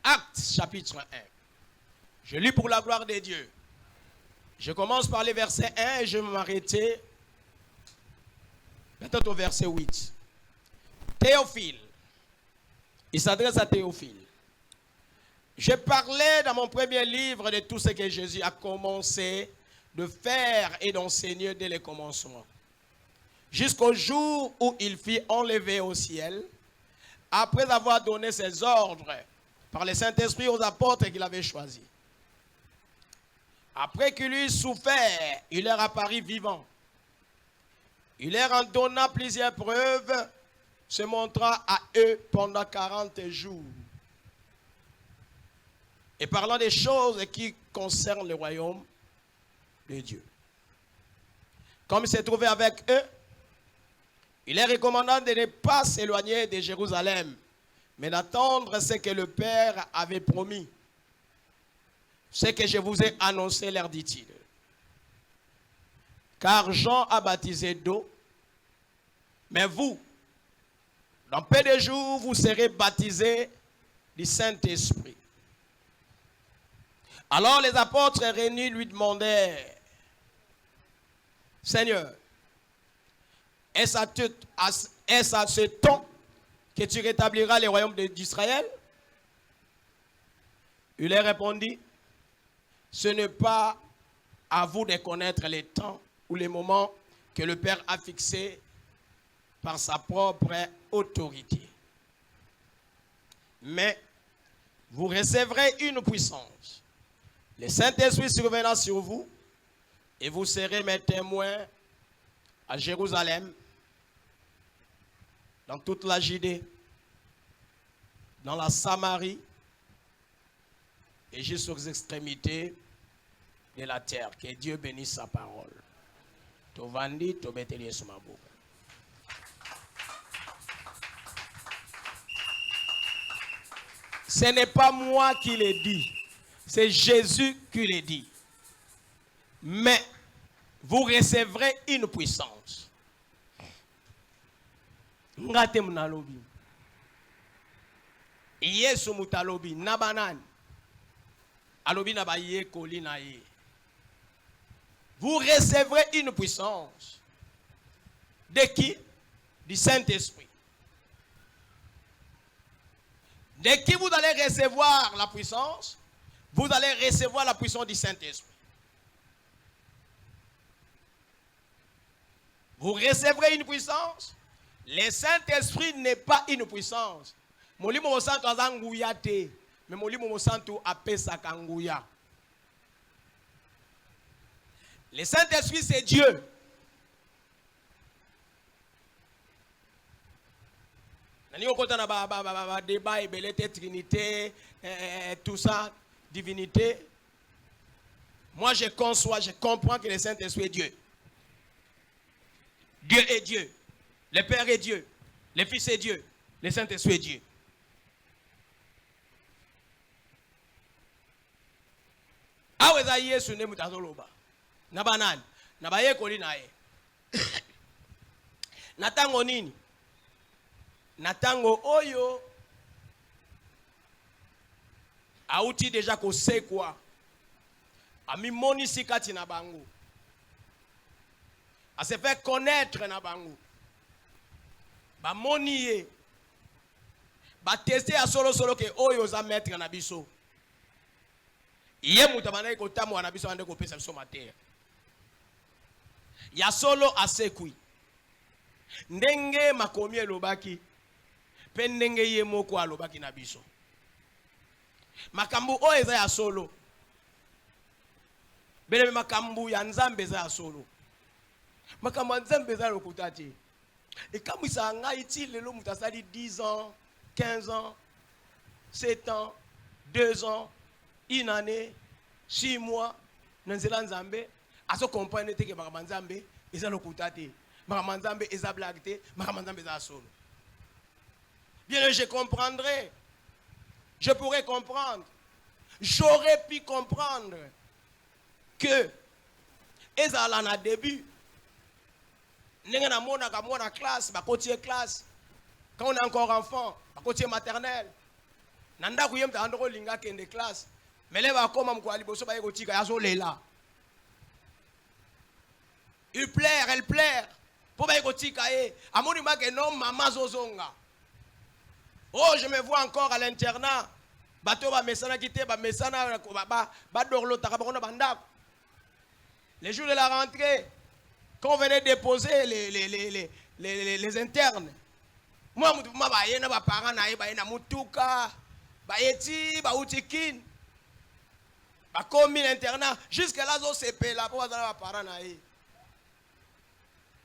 Actes chapitre 1. Je lis pour la gloire de Dieu. Je commence par les versets 1 et je vais m'arrêter peut-être au verset 8. Théophile. Il s'adresse à Théophile. Je parlais dans mon premier livre de tout ce que Jésus a commencé de faire et d'enseigner dès le commencement, jusqu'au jour où il fut enlevé au ciel, après avoir donné ses ordres par le Saint-Esprit aux apôtres qu'il avait choisis. Après qu'il eut souffert, il leur apparut vivant. Il leur en donna plusieurs preuves, se montra à eux pendant 40 jours. Et parlant des choses qui concernent le royaume de Dieu. Comme il s'est trouvé avec eux, il leur recommanda de ne pas s'éloigner de Jérusalem, mais d'attendre ce que le Père avait promis. Ce que je vous ai annoncé, leur dit-il. Car Jean a baptisé d'eau, mais vous, dans peu de jours, vous serez baptisés du Saint-Esprit. Alors les apôtres réunis lui demandèrent, Seigneur, est-ce à ce temps que tu rétabliras le royaume d'Israël? Il leur répondit, ce n'est pas à vous de connaître les temps ou les moments que le Père a fixés par sa propre autorité. Mais vous recevrez une puissance. Le Saint-Esprit surviendra sur vous et vous serez mes témoins à Jérusalem, dans toute la Judée, dans la Samarie et jusqu'aux extrémités de la terre. Que Dieu bénisse sa parole. Tovandi, tobeteli sumabo. Ce n'est pas moi qui l'ai dit, c'est Jésus qui l'a dit. Mais vous recevrez une puissance. Ngate mnalobi. Yesu mutalobi nabanani. Alobi nabaye koli na ye. Vous recevrez une puissance. De qui? Du Saint-Esprit. De qui vous allez recevoir la puissance? Vous allez recevoir la puissance du Saint-Esprit. Vous recevrez une puissance. Le Saint-Esprit n'est pas une puissance. Molimo santo azanguya te, mais molimo santo apesa kanguya. Le Saint-Esprit c'est Dieu. Nani okota na ba débat ebelete trinité tout ça divinité. Moi je conçois, je comprends que le Saint-Esprit est Dieu. Dieu est Dieu. Le Père est Dieu. Le Fils est Dieu. Le Saint-Esprit est Dieu. Aweza Yesu ne mutazoloba. Nabanani. Nabaye koli nae. Natango nini? Natango oyo. Auti déjà kosekwa. Ami monisi kati na bango. A se fait connaître na bango. Ba moniye. Ba tester a solo ke oyo za mettre na biso. Iye mutabana ko tamu na biso ande ko pesa biso mater. Ya solo asekui. Ndenge makomi elobaki. Pe ndenge ye moko alobaki na biso. Makambu oyo eza ya solo. Bele makambu ya nzambe eza ya solo. Makambu ya nzambe eza lokuta te. Et comme il s'en a été, le long de 10 ans, 15 ans, 7 ans, 2 ans, une année, 6 mois, dans le Nzambe, à ce qu'on comprend que Mahamanzambe est un locutate, Mahamanzambe est un blague, Mahamanzambe est un solo. Bien, je comprendrai, je pourrais comprendre, j'aurais pu comprendre que, Ezala na début, quand on est en classe, quand on est encore enfant, à côté maternelle, Nanda kuyem ta andoko linga kende classe. Meleva koma mkwali boso ba yeko tika yazo lela. Il plaire, elle plaire. Pour ba yeko tika e. Amoni ba ke non mama zozonga. Oh, je me vois encore à l'internat. Bateau ba mesana kité ba mesana ba dorlo ta ba kona bandako. Les jours de la rentrée, quand on venait déposer les internes, moi, je suis un parent, je mutuka, je suis comme l'internat, jusqu'à là, je suis là pour les parents.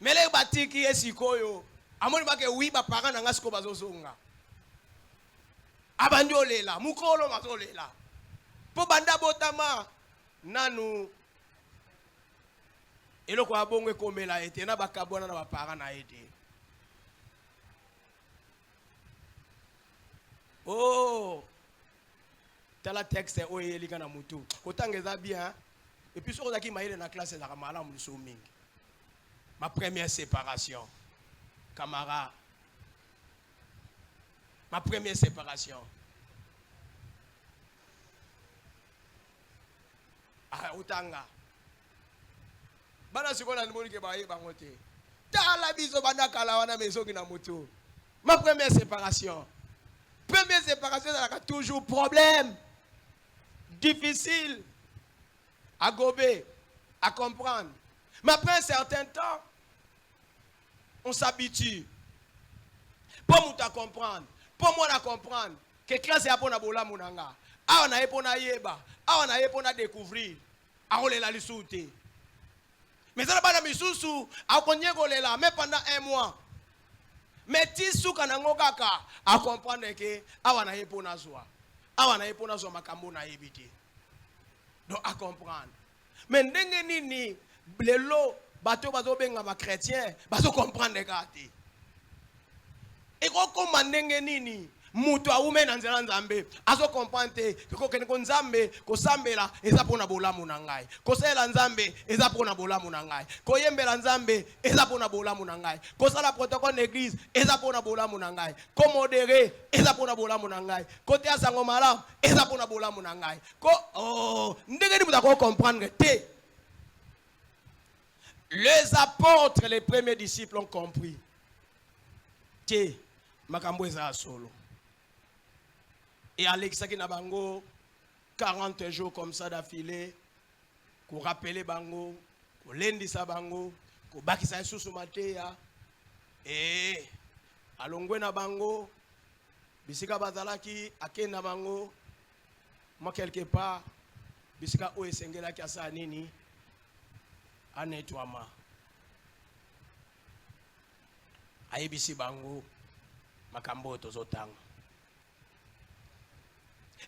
Mais les bâtis qui sont ici, je oui, les parents sont là. Abandonné là, Moukolo Mazolé là. Pour Banda Botama, Nanou. Et le quoi bon comme la été na bakabona na parents na été. Oh, tel texte est oye lika na mutu. Kotangeza bien. Et puis sur qui maïle na classe la ramala mlusoming. Ma première séparation. Camarade. Ma première séparation. Ah, Utanga. Bana sikona nimoni ke baye bangote. Ta la biso bana kala wana meso kina moto. Ma première séparation. Première séparation, ça a toujours problème. Difficile à gober, à comprendre. Mais après un certain temps, on s'habitue. Pour nous comprendre, pour moi comprendre, que classe est pour na bola munanga. Ah on a pour na yeba, ah on a pour na découvrir. Ah on la lisouté. Mais ça n'a pas de misusu, à konye golela, mais pendant un mois. Mais tisu kanango kaka, à comprendre que awa na yepo na zwa. Awa na yepo na zwa makambo na yebite. Donc à comprendre. Mais ndenge nini, lelo, bato bazo benga ma chrétien, bazo comprendre kati. Et comment ndenge nini, mutu aume na nzela nzambe azo comprendre ko kene ko nzambe ko sambela eza pona bolamu na ngai ko sela nzambe eza pona bolamu na ngai ko yembela nzambe eza pona bolamu na ngai ko sala protocole d'église eza pona bolamu na ngai ko modéré eza pona bolamu na ngai ko te asango malamu eza pona bolamu na ngai ko oh ndenge ni mutako comprendre te. Les apôtres, les premiers disciples ont compris. Te makambo eza solo. Et Alexaki Nabango, 40 jours comme ça d'affilée, qu'on rappelle Bango, qu'on lundi sa Bango, qu'on baki sa sous matéya, et alongwe na Bango, bisika bazalaki, ake na Bango, moi quelque part, bisika o esengela ki asa nini, a nettoiement. Ayebisi Bango, makambo tozotanga.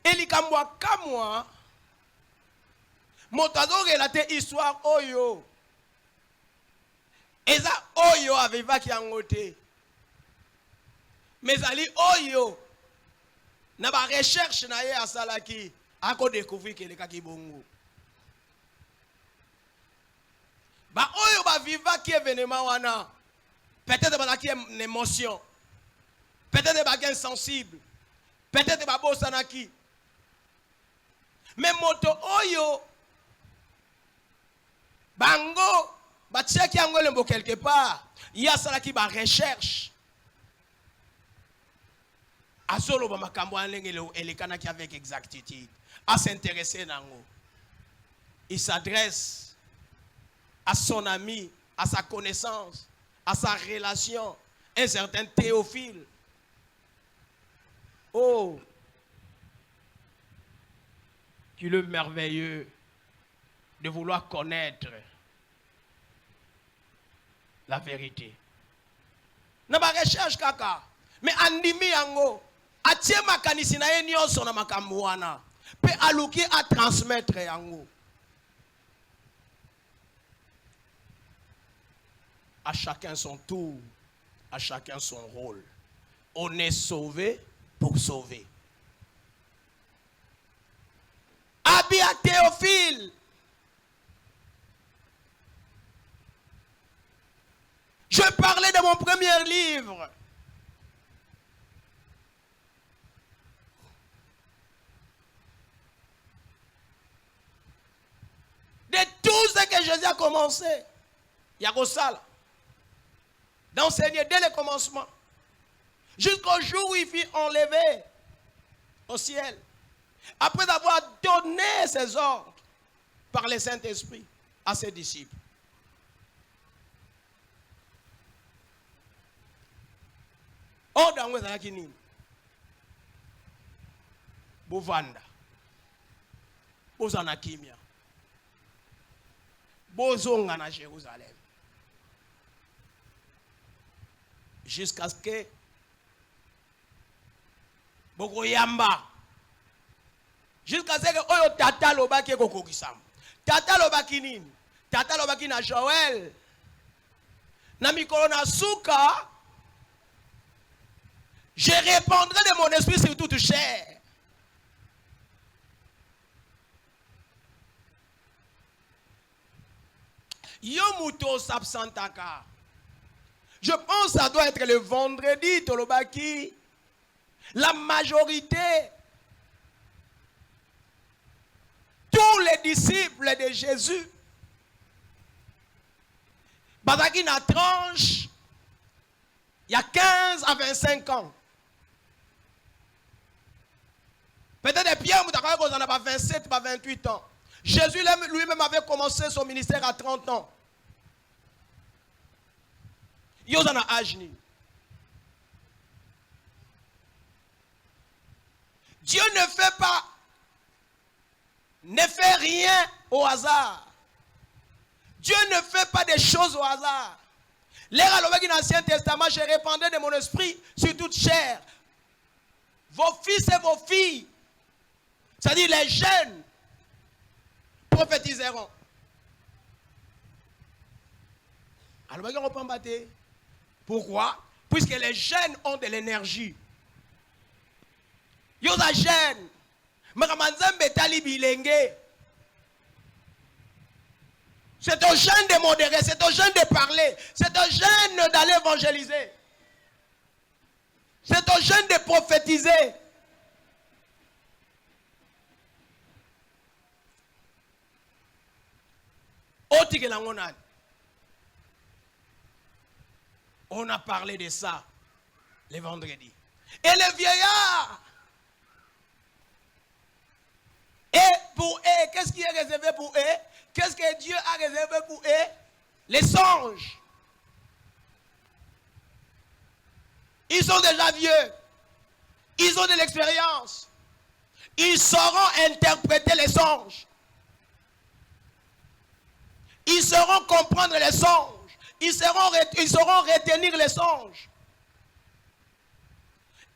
Et les kamwa kamwa motazo relate histoire oyo eza oyo avivaki yangote mais ali oyo na ba recherche na ye asalaki ako découvrir que le kaki bongo ba oyo ba vivaki événement wana peut-être ba ki une émotion peut-être ba ki insensible peut-être ba bosanaki. Mais moto oyo bango batiaki yango lembo quelque part ya salaki ba recherche azolo ba makambo alenge elekanaki avec exactitude à s'intéresser nango. Il s'adresse à son ami, à sa connaissance, à sa relation, un certain Théophile. Oh, qu'il est merveilleux de vouloir connaître la vérité. Na ba recherche kaka, mais andimi yango, atie makanisi na ye nyonso na makambo wana, pe aluki a transmettre yango. À chacun son tour, à chacun son rôle. On est sauvé pour sauver. Abia Théophile. Je parlais de mon premier livre. Jésus a commencé. Il y a ça d'enseigner dès le commencement. Jusqu'au jour où il fut enlevé au ciel. Après avoir donné ses ordres par le Saint-Esprit à ses disciples. Ordre en Wezalakini. Bovanda. Bozana Kimia. Bozonga na Jérusalem. Jusqu'à ce que Bogoyamba. Jusqu'à ce que Oyo Tata Lobaki Kokokisam. Tata Lobaki nini? Tata Lobaki na Joël. Na mikolo na Souka. Je répandrai de mon esprit sur toute chair. Yomuto s'absentaka. Je pense que ça doit être le vendredi, Tolobaki. La majorité, tous les disciples de Jésus, Bazaki na tranche, il y a 15 à 25 ans. Peut-être Pierre Moutakaya qu'on en a pas 27, pas 28 ans. Jésus lui-même avait commencé son ministère à 30 ans. Yozana Ajni. Dieu ne fait rien au hasard. Dieu ne fait pas des choses au hasard. L'air à l'Ovéki dans l'Ancien Testament, je répandrai de mon esprit sur toute chair. Vos fils et vos filles, c'est-à-dire les jeunes, prophétiseront. Alors, on peut battre. Pourquoi? Puisque les jeunes ont de l'énergie. Yosa jeune. Makamanzambe tali bilenge. C'est aux jeunes de modérer, c'est aux jeunes de parler, c'est aux jeunes d'aller évangéliser. C'est aux jeunes de prophétiser. On a parlé de ça le vendredi. Et les vieillards. Et pour eux, qu'est-ce qui est réservé pour eux? Qu'est-ce que Dieu a réservé pour eux? Les songes. Ils sont déjà vieux. Ils ont de l'expérience. Ils sauront interpréter les songes. Ils sauront comprendre les songes. Ils sauront retenir les songes.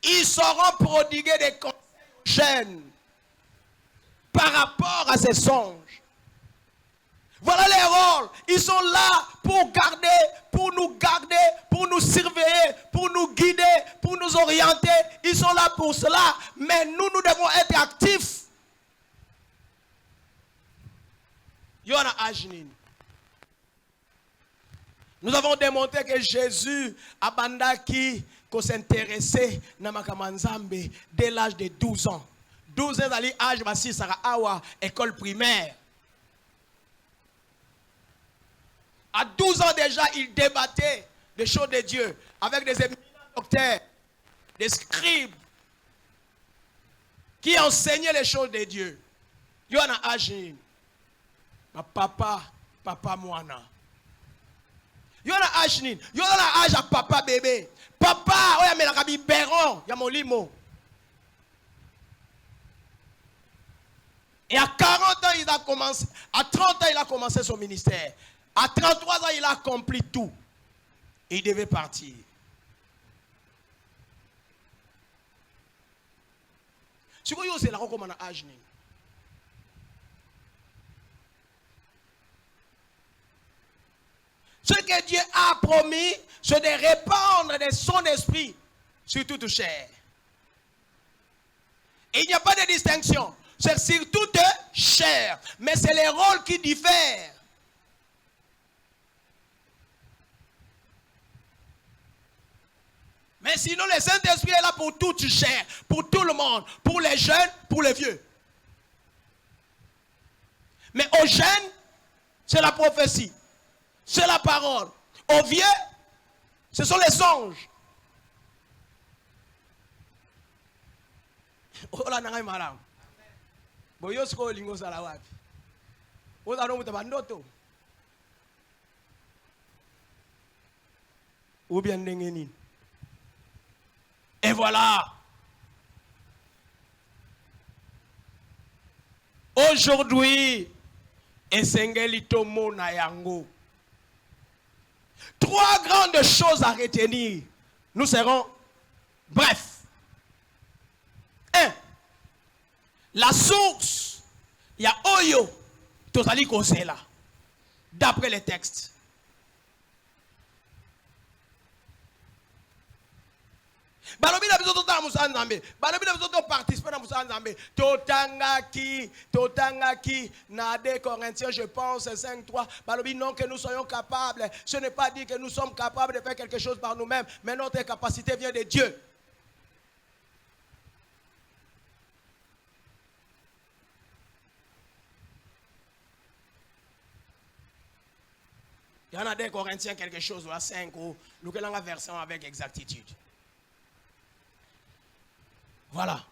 Ils sauront prodiguer des conseils aux jeunes par rapport à ces songes. Voilà les rôles. Ils sont là pour garder, pour nous surveiller, pour nous guider, pour nous orienter. Ils sont là pour cela. Mais nous devons être actifs. Yona Ajnin. Nous avons démontré que Jésus abandaki qu'on s'intéressait à Makamanzambe dès l'âge de 12 ans. 12 ans, d'aller âge bassi Sarah Awa, école primaire. À 12 ans déjà, il débattait des choses de Dieu avec des éminents docteurs, des scribes qui enseignaient les choses de Dieu. Yona Ajin, ma papa Moana. Yona Ajin, Yona Aj à papa bébé. Papa, oya me la kabi beron, ya molimo. Et à 40 ans, il a commencé, à 30 ans, il a commencé son ministère. À 33 ans, il a accompli tout. Et il devait partir. Ce que c'est la recommande à Ajni. Ce que Dieu a promis, c'est de répandre de son esprit sur toute chair. Et il n'y a pas de distinction. C'est sur toute chair. Mais c'est les rôles qui diffèrent. Mais sinon, le Saint-Esprit est là pour toute chair, pour tout le monde, pour les jeunes, pour les vieux. Mais aux jeunes, c'est la prophétie, c'est la parole. Au vieux, ce sont les songes. Oh là, n'a madame. Boyo sko lingo sala wapi. Oza no mutabandoto. Ou bien ndengeni. Et voilà. Aujourd'hui, esengeli tomo na yango. Trois grandes choses à retenir. Nous serons bref. 1. La source, il y a Oyo, Tozali Kosela, d'après les textes. Balobi na biso tota musa nzambe, balobi na biso to participer na musa nzambe, totangaki na 2 Corinthiens je pense 5:3, balobi non que nous soyons capables, ce n'est pas dit que nous sommes capables de faire quelque chose par nous-mêmes, mais notre capacité vient de Dieu. Il y en a 2 Corinthiens quelque chose, là 5 ou nous avons la version avec exactitude. Voilà.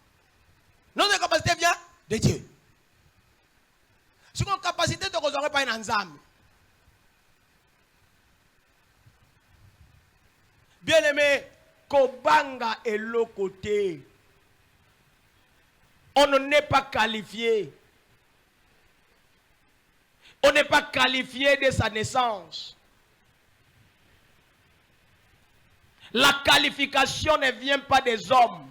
Notre capacité vient de Dieu. Si notre capacité de résoudre pas une ensemble. Bien aimé, Kobanga est le côté. On n'est pas qualifié. On n'est pas qualifié de sa naissance. La qualification ne vient pas des hommes.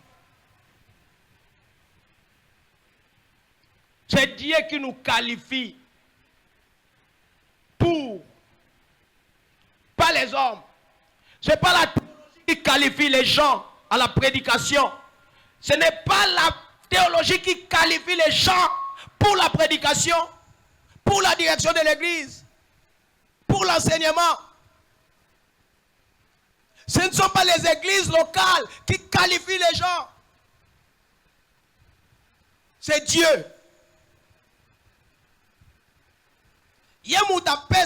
C'est Dieu qui nous qualifie pour, pas les hommes. Ce n'est pas la théologie qui qualifie les gens à la prédication. Ce n'est pas la théologie qui qualifie les gens pour la prédication, pour la direction de l'église, pour l'enseignement. Ce ne sont pas les églises locales qui qualifient les gens. C'est Dieu.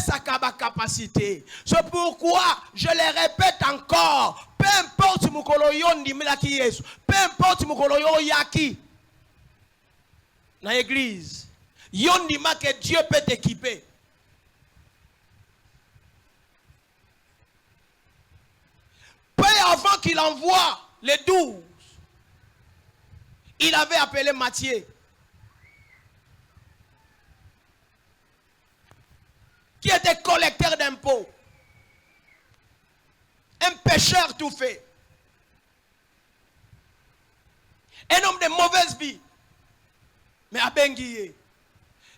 Sa capacité. C'est pourquoi je le répète encore. Peu importe peu importe yaki. Dans l'église, yondima que Dieu peut t'équiper. Peu avant qu'il envoie les 12, il avait appelé Matthieu, qui était collecteur d'impôts, un pécheur tout fait, un homme de mauvaise vie, mais abengiye.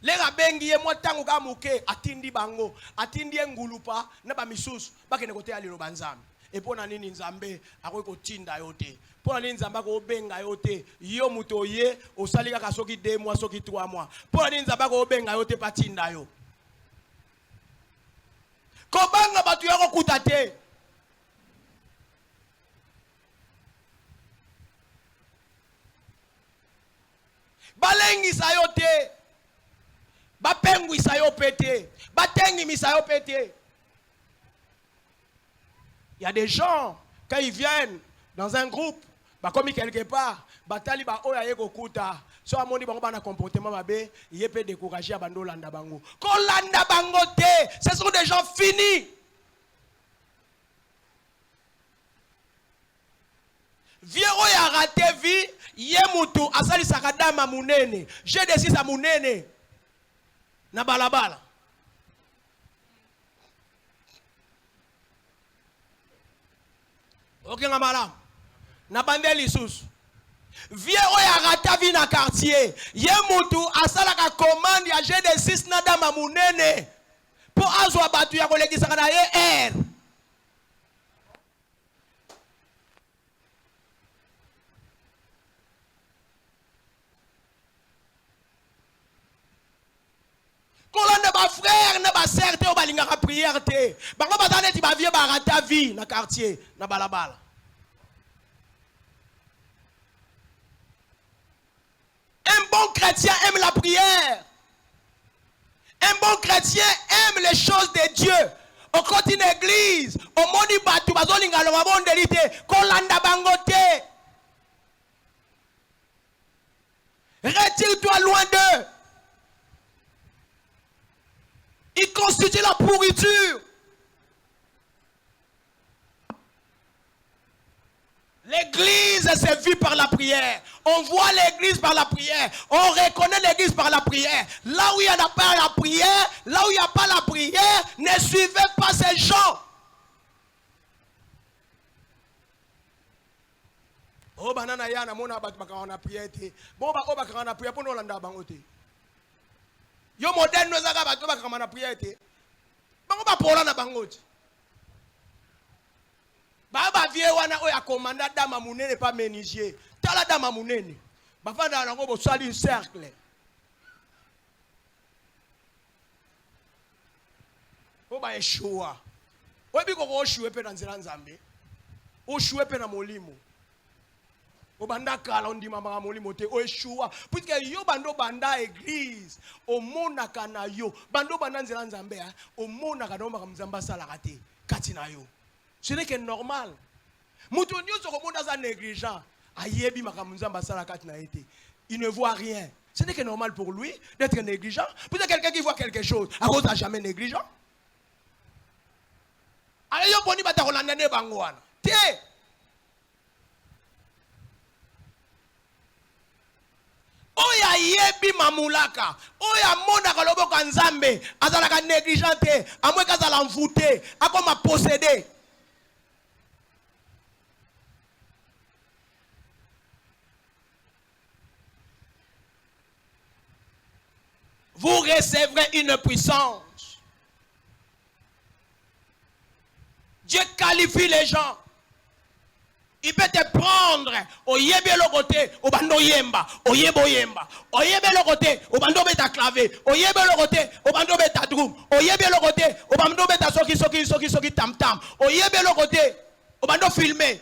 Les abengiye moi tangu kamuke atindi bango, atindi ngulupa na ba misusu bakene kote ali robanzam. Et pour nani nzambe akoiko tinda yote. Pour nani nzamba ko benga yote, yo mutoye osalika kasoki 2 mois soki 3 mois. Pour nani nzamba ko benga yote patinda yo. Kobanga batu yako kutate. Balengi sayote. Bapengu sayo pété. Batengi misayo pété. Il y a des gens, quand ils viennent dans un groupe, comme quelque part, batali ba oya yeko kuta. So amoni bango bana comportement mabe, il peut décourager abando landa bango. Ko landa bango te, ce sont des gens finis. Vieux oya raté vie, yemutu asali sakadama munene. J'ai décidé à munene. Na balabala. Ok, madame. Na bandeli sous. Vieux oya rata vi na quartier. Yemutu asala ka commande ya G6 na dama munene. Pour azwa batu ya kolekisa na ye R. Kolande ba frère na ba sœur te obalinga ka prière te. Bango batane ti ba vieux ba rata vie na quartier na balabala. Un bon chrétien aime la prière. Un bon chrétien aime les choses de Dieu. Au côté d'une église, au monde du bateau, bazolinga lo mabondelité, kolanda bangote. Retire-toi loin d'eux. Ils constituent la pourriture. L'église c'est vu par la prière. On voit l'église par la prière. On reconnaît l'église par la prière. Là où il n'y a pas la prière, là où il n'y a pas la prière, ne suivez pas ces gens. Oh banana yana mona bat bakana prière te. Bon ba o bakana prière pour nous landa bangote. Yo moderne nous aga bat bakana prière te. Bango ba pola na bangote. Baba vie wana oya commanda dama munene pas ménigier. Tala dama munene. Bafanda nango bo sali cercle. Oba eshua. Obi ko oshuwe pe na nzela nzambe. Oshuwe pe na molimo. Obanda kala ondima mama molimo te oeshua. Puisque yo bando banda église, omona kana yo. Bando banda nzela nzambe ha, omona kana omaka mzamba sala kate kati na yo. Ce n'est que normal. Moutonio se remonte dans un négligent. Ayebi makamuzamba salakati na été. Il ne voit rien. Ce n'est que normal pour lui d'être négligent. Peut-être quelqu'un qui voit quelque chose. À cause n'a jamais négligent. Allez yo boni bata kolanda ne bangwana. Té. Oya yebi mamulaka. Oya mona kaloboko nzambe. Azalaka négligente. Amwe kazala mvouté. Akoma possédé. Vous recevrez une puissance. Dieu qualifie les gens. Il peut te prendre au yebe le côté, au bando yemba, au yebo yemba, au yebe le côté, au bando beta clavé, au yebe le côté, au bando beta drum, au yebe le côté, au bando beta soki tam tam, au yebe le côté, au bando filmé.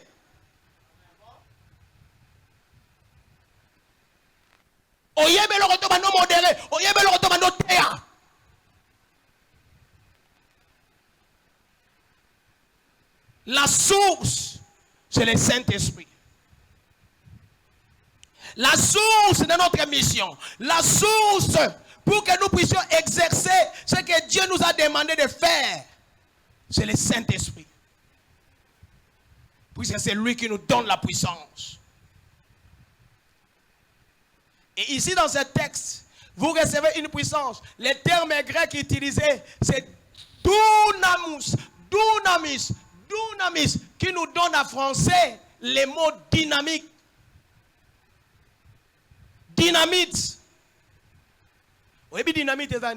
Oyebe le côté bando modéré, oyebe le côté bando théa. La source, c'est le Saint-Esprit. La source de notre mission, la source pour que nous puissions exercer ce que Dieu nous a demandé de faire, c'est le Saint-Esprit. Puisque c'est lui qui nous donne la puissance. Et ici dans ce texte, vous recevez une puissance. Le terme grec utilisé, c'est dunamis, dunamis, dunamis, qui nous donne en français les mots dynamique. Dynamite. Oui, dynamite est ça.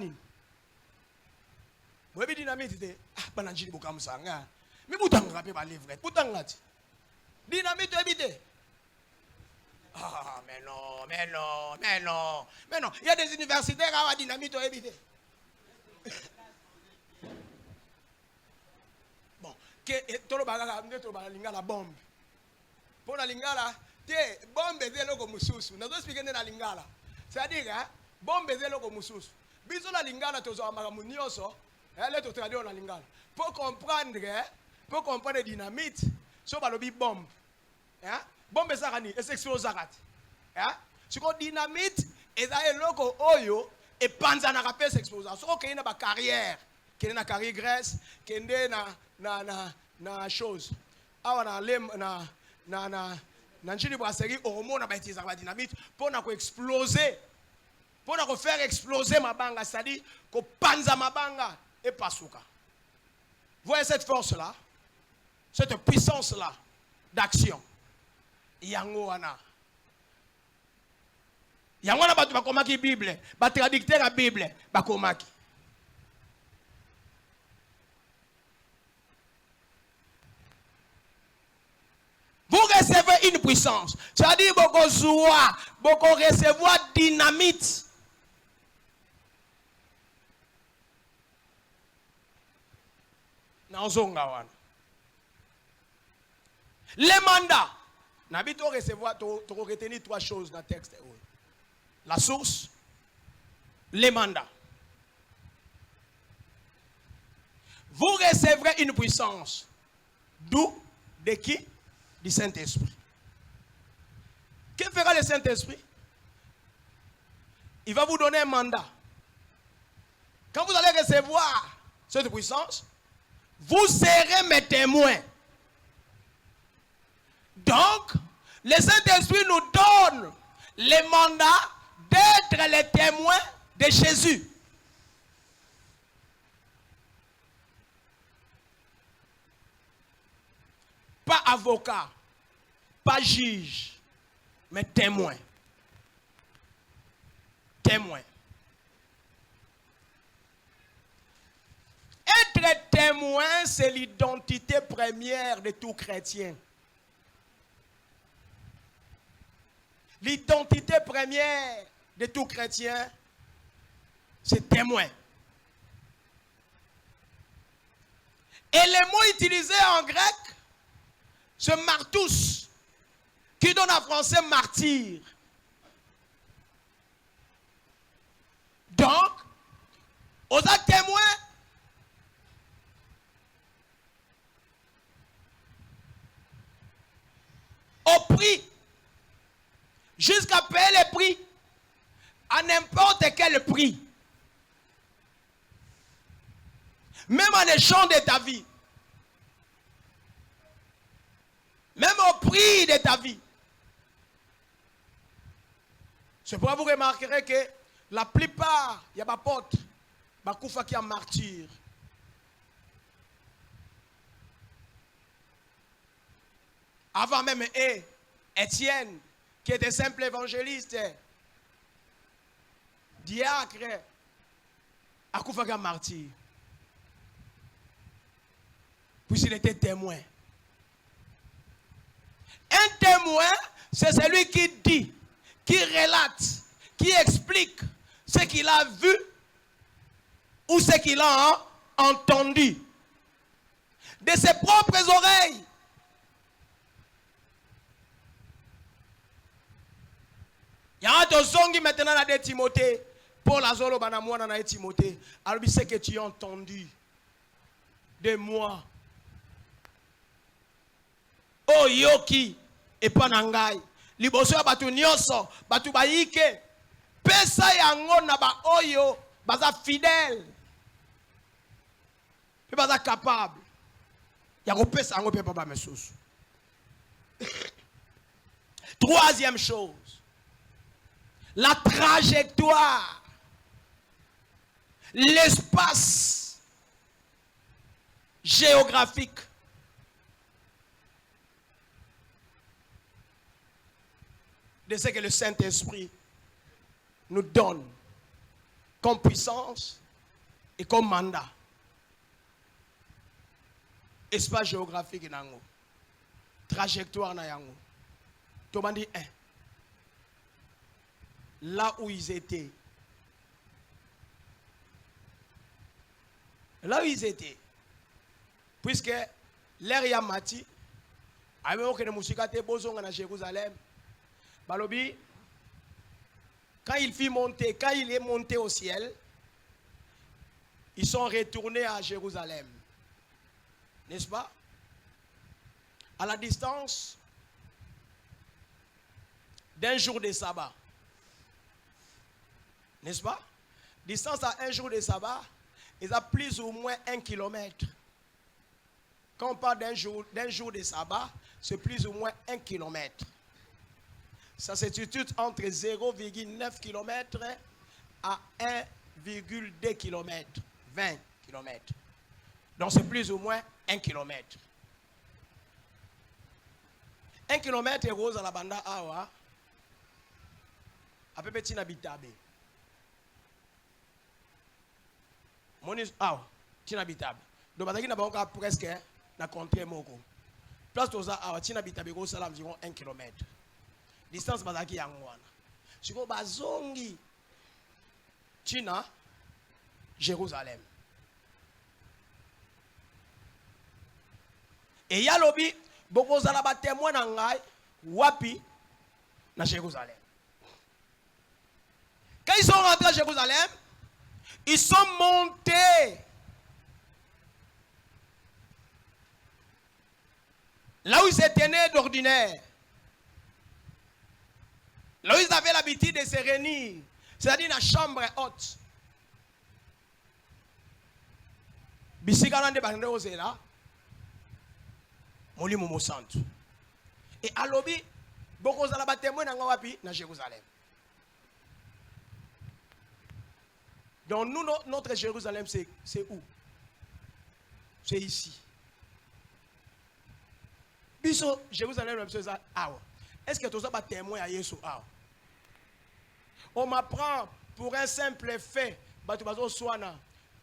Oui, dynamite est ah, bananjili bokamsanga. Mais vous t'en rappelez pas les vrais. Vous t'en rappelez. Dynamite est ah, mais non, mais non, mais non, mais non. Il y a des universitaires à la dynamite au éviter. Bon, tout le monde a la bombe. Pour la lingala, bombe est là comme sous. Nous avons expliqué la lingala. C'est-à-dire, bombe est là comme sous. Bisous la lingala, tu as maramunioso, elle est au traduire la lingala. Pour comprendre la dynamite, c'est pas le bombe. Bombe sarani et s'explose zarat. Si on dynamite et ça est loco oyo et panza na rappel s'explose. So qu'il y a une carrière, qu'il y a une carrière graisse, qu'il y a na chose. Ah na lem na nchini brasserie hormone na bâtir la dynamite pour na ko exploser. Pour na ko faire exploser mabanga, c'est-à-dire ko panza mabanga et pasuka. Voyez cette force là, cette puissance là d'action. Yango wana batu bakomaki Bible, ba traducteur la Bible bakomaki. Vous recevez une puissance, c'est-à-dire beaucoup recevoir dynamite. Nanzonga wana. Les mandats. N'habite recevoir, tu retenir trois choses dans le texte. La source, les mandats. vous recevrez une puissance. D'où? De qui? Du Saint-Esprit. Que fera le Saint-Esprit? Il va vous donner un mandat. Quand vous allez recevoir cette puissance, vous serez mes témoins. Donc, le Saint-Esprit nous donne le mandat d'être les témoins de Jésus. Pas avocat, pas juge, mais témoin. Témoin. Être témoin, c'est l'identité première de tout chrétien. L'identité première de tout chrétien, c'est témoin. Et le mot utilisé en grec, c'est martous, qui donne en français martyr. Donc, aux témoins, au prix, jusqu'à payer le prix, à n'importe quel prix, même en échange de ta vie, même au prix de ta vie. C'est pourquoi vous remarquerez que la plupart, il y a des potes, Bakoufa qui est martyr. Avant même Étienne, qui était simple évangéliste, diacre, Akoufa qui est martyr. Puisqu'il était témoin. Un témoin, c'est celui qui dit, qui relate, qui explique ce qu'il a vu ou ce qu'il a entendu de ses propres oreilles. Il y a un zongi maintenant dans des Timothée. Paul Azolo Banamouana dans Timothée. Alors, ce que tu as entendu de moi. Oh yoki et panangai. Liboso ya batu nyonso, batu baike. Pesa yango na ba oyo, baza fidèle. Pe baza capable. Yako pesa yango pe pa ba mesusu. Troisième chose. La trajectoire. L'espace géographique. De ce que le Saint-Esprit nous donne comme puissance et comme mandat. Espace géographique nango. Trajectoire na yango. Tomandi 1. Là où ils étaient. Là où ils étaient. Puisque l'air yamati, ayo que ne musika te bozonga na Jérusalem. Balobi, quand il est monté au ciel, ils sont retournés à Jérusalem. N'est-ce pas? À la distance d'un jour de sabbat. N'est-ce pas? Distance à un jour de sabbat, ils ont plus ou moins 1 kilomètre. Quand on parle d'un jour de sabbat, c'est plus ou moins 1 kilomètre. Ça se situe entre 0,9 km à 1,2 km. 20 km. Donc c'est plus ou moins 1 km. 1 km est rose à la banda awa. A peu petit n'habitabe. Monis awa. Tinhabitable. Donc bataki n'a pas presque na contrée moko. Place toza awa tinhabitable rose à environ 1 km. Distance bazaki yangwana. Siko bazongi China Jérusalem. Et yalobi bokozala ba témoin na ngai wapi na Jérusalem. Quand ils sont rentrés à Jérusalem, ils sont montés Là où ils se tenaient d'ordinaire. Là où ils avaient l'habitude de se réunir. C'est-à-dire la chambre haute. Bisikalande bande ozela. Moli momo santu. Et à l'obi, beaucoup de ba témoin dans wapi na Jérusalem. Donc nous notre Jérusalem c'est où? C'est ici. Biso Jérusalem c'est ça. Est-ce que tu as des témoins à Yesu? On m'apprend pour un simple fait.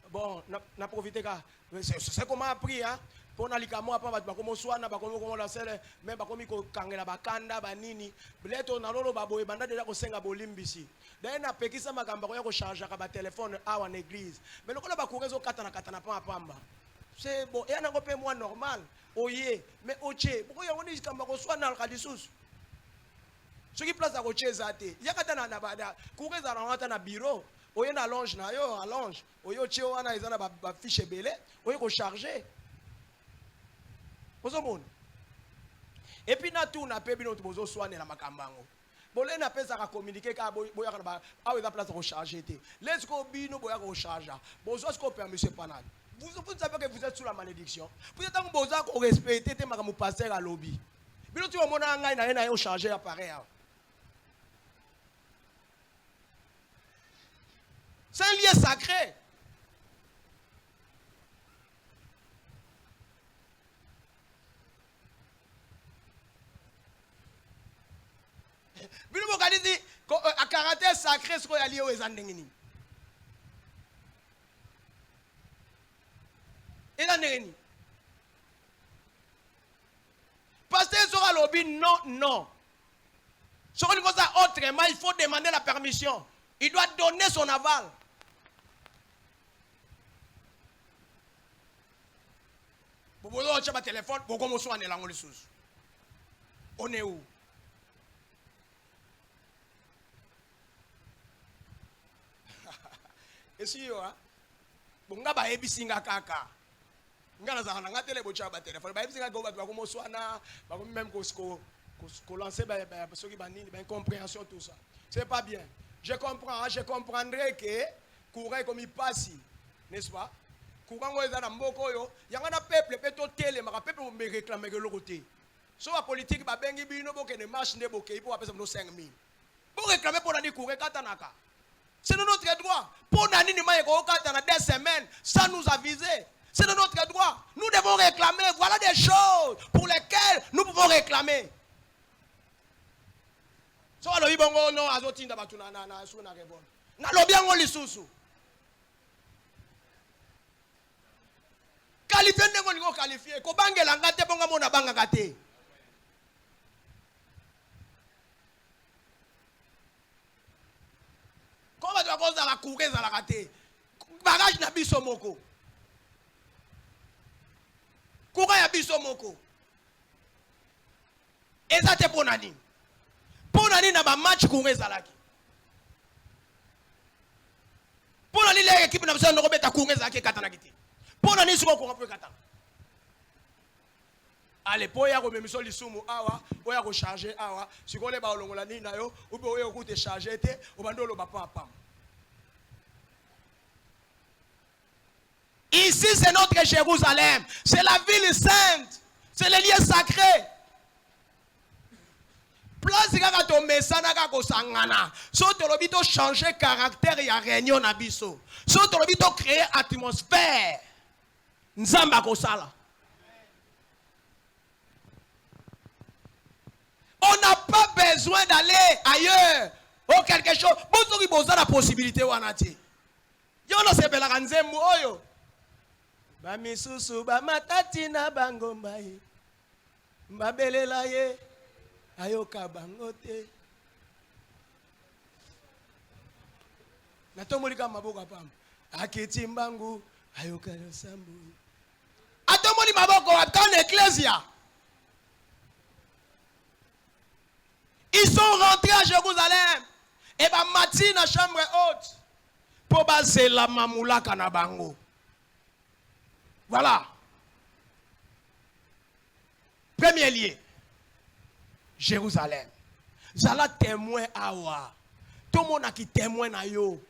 Bon, n'a profité car c'est comment appris hein. Pour na likamo apa ba komo swana ba komo la sele même ba komi ko kangela bakanda banini bleto na lolo ba boye banda déjà ko senga bolimbisi d'ailleurs na pekisa makamba ko ya ko charger ka ba téléphone awa en église mais lokola ba kurezo katana pa pamba c'est bon et na ko pe moi normal oye mais oche boko ya ngoni kamba ko swana ka disusu ce qui place à ko cheza te yakata na bada kureza na hata na bureau oye na allonge na yo allonge oyo che wana izana ba fiche belé oye ko charger. Et puis na tout na pe bino tubozo soane na makambango. Bolé na pesa ka communiquer ka boya ka ba awe za place recharger te. Let's go bino boya ko recharger. Bozo ce qu'on permet c'est pas nada. Vous savez que vous êtes sous la malédiction. Vous êtes en boza ko respecter te makamu pasteur à lobby. Bino tu mona ngai na yo charger appareil. C'est un lieu sacré. Bino bokali dit à caractère sacré ce qu'on a lié aux andengini. Et l'andengini. Pasteur sera lobby non. Ce qu'on dit comme ça autrement, il faut demander la permission. Il doit donner son aval. Vous pouvez avoir un téléphone, vous commencez à aller les sous. On est où? Et si yo hein, bon nga ba ebisinga kaka. Nga na zana nga tele bocha ba téléphone. Ba ebisinga go ba ko moswana, ba ko même ko lancer ba ceux qui banini, ba incompréhension tout ça. C'est pas bien. Je comprends, je comprendrai que courir comme il passe, n'est-ce pas? Courant ngo ezana mboko yo, yanga na peuple peto tele maka peuple me réclamer que l'autre côté. So la politique ba bengi bino boke ne marche ne boke, il faut appeler ça 5000. Pour réclamer pour aller courir katanaka. C'est de notre droit. Pour nani ni maïko dans 2 semaines sans nous aviser. C'est de notre droit. Nous devons réclamer. Voilà des choses pour lesquelles nous pouvons réclamer. So alo ibongo no azotinda batuna na suna rebon. Na lobiango lisusu. Qualifier ndeko ngo qualifier. Ko bangela ngate bonga mona banga kate. Comment tu vas cause à la courir à la rater? Bagage na biso moko. Courir ya biso moko. Et ça te ponani. Ponani na ba match courir zalaki. Ponani les équipe na biso no beta courir zalaki katana kiti. Ponani siko ko peut katana. Allez, pour y avoir même sur l'isumu awa, pour y avoir chargé awa, si on est ba olongola ni na yo, ou pour y avoir te chargé te, ou bandolo ba pa pam. Ici c'est notre Jérusalem, c'est la ville sainte, c'est le lieu sacré. Place kaka to mesana kaka sangana, so to lobi to changer caractère ya réunion na biso, so to lobi to créer atmosphère. Nzamba ko sala. On n'a pas besoin d'aller ailleurs ou quelque chose. Bonjour, il y a la possibilité. Il y a la nzembo oyo. Ba misusu ba matati na bango mbaye. Mbabelela ye ayoka bangote. Natomolika maboko pam. Akiti mbangu ayoka sambu. Atomoli maboko atone ecclesia. Ils sont rentrés à Jérusalem. Et bah matin na chambre haute. Pour baser la mamoula kanabango. Voilà. Premier lieu, Jérusalem. Zala témoin awa. Tout le monde qui témoin na yo.